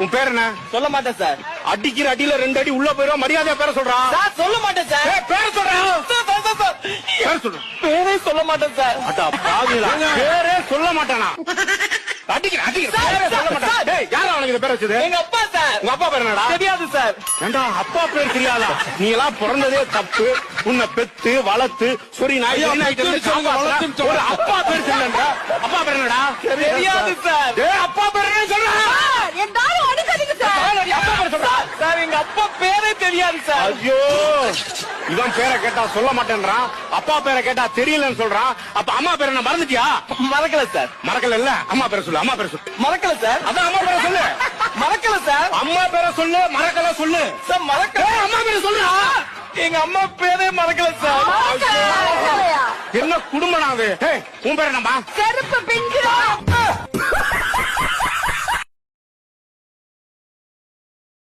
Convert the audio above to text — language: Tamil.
உன் பேர் என்ன? சொல்ல மாட்டேன் சார். அடிக்கிற அடியில 2 அடி உள்ள போயிரும். மரியாதையா பேர சொல்றா. சார் சொல்ல மாட்டேன் சார். பேர சொல்றா. பேர சொல்ற. பேரே சொல்ல மாட்டேன் சார். அடா பாவிகளா, பேரே சொல்ல மாட்டானா? அடிக்கிற பேரே சொல்ல மாட்டான். டேய், யாரா அவனுக்கு இந்த பேர் வச்சது? எங்க அப்பா சார். உங்க அப்பா பேர் என்னடா? தெரியாது சார். ஏண்டா அப்பா பேர் தெரியாதா? நீ எல்லாம் பிறந்ததே தப்பு. உன்னை பெத்து வளர்த்து சொரி நாய் ஒரு அப்பா பேர் தெரியலன்றா. அப்பா பேர் என்னடா? தெரியாது சார். டேய், அப்பா பேர் என்ன சொல்றா? எல்லாரும் அடிக்காதீங்க சார். அப்பா பேர் சொல்றா. சார் எங்க அப்பா பேரே தெரியாது சார். ஐயோ, இவன் பேரை கேட்டா சொல்ல மாட்டேன்றான், அப்பா பேரை கேட்டா தெரியலன்னு சொல்றான். அப்ப அம்மா பேரை என்ன மறந்துட்டியா? மறக்கல சார். மறக்கல இல்ல, அம்மா பேரை சொல்லு. அம்மா பேரை சொல்லு. மறக்கல சார். அதான் அம்மா பேரை சொல்லு. மறக்கல சார். அம்மா பேரை சொல்லு, மறக்கல சொல்லு. சார் மறக்கல. அம்மா பேரை சொல்லுடா. எங்க அம்மா பேரே மறக்கல சார். என்ன குடும்பம் அது? உன் பேர் என்னம்மா? செருப்பு பிஞ்சிரும்.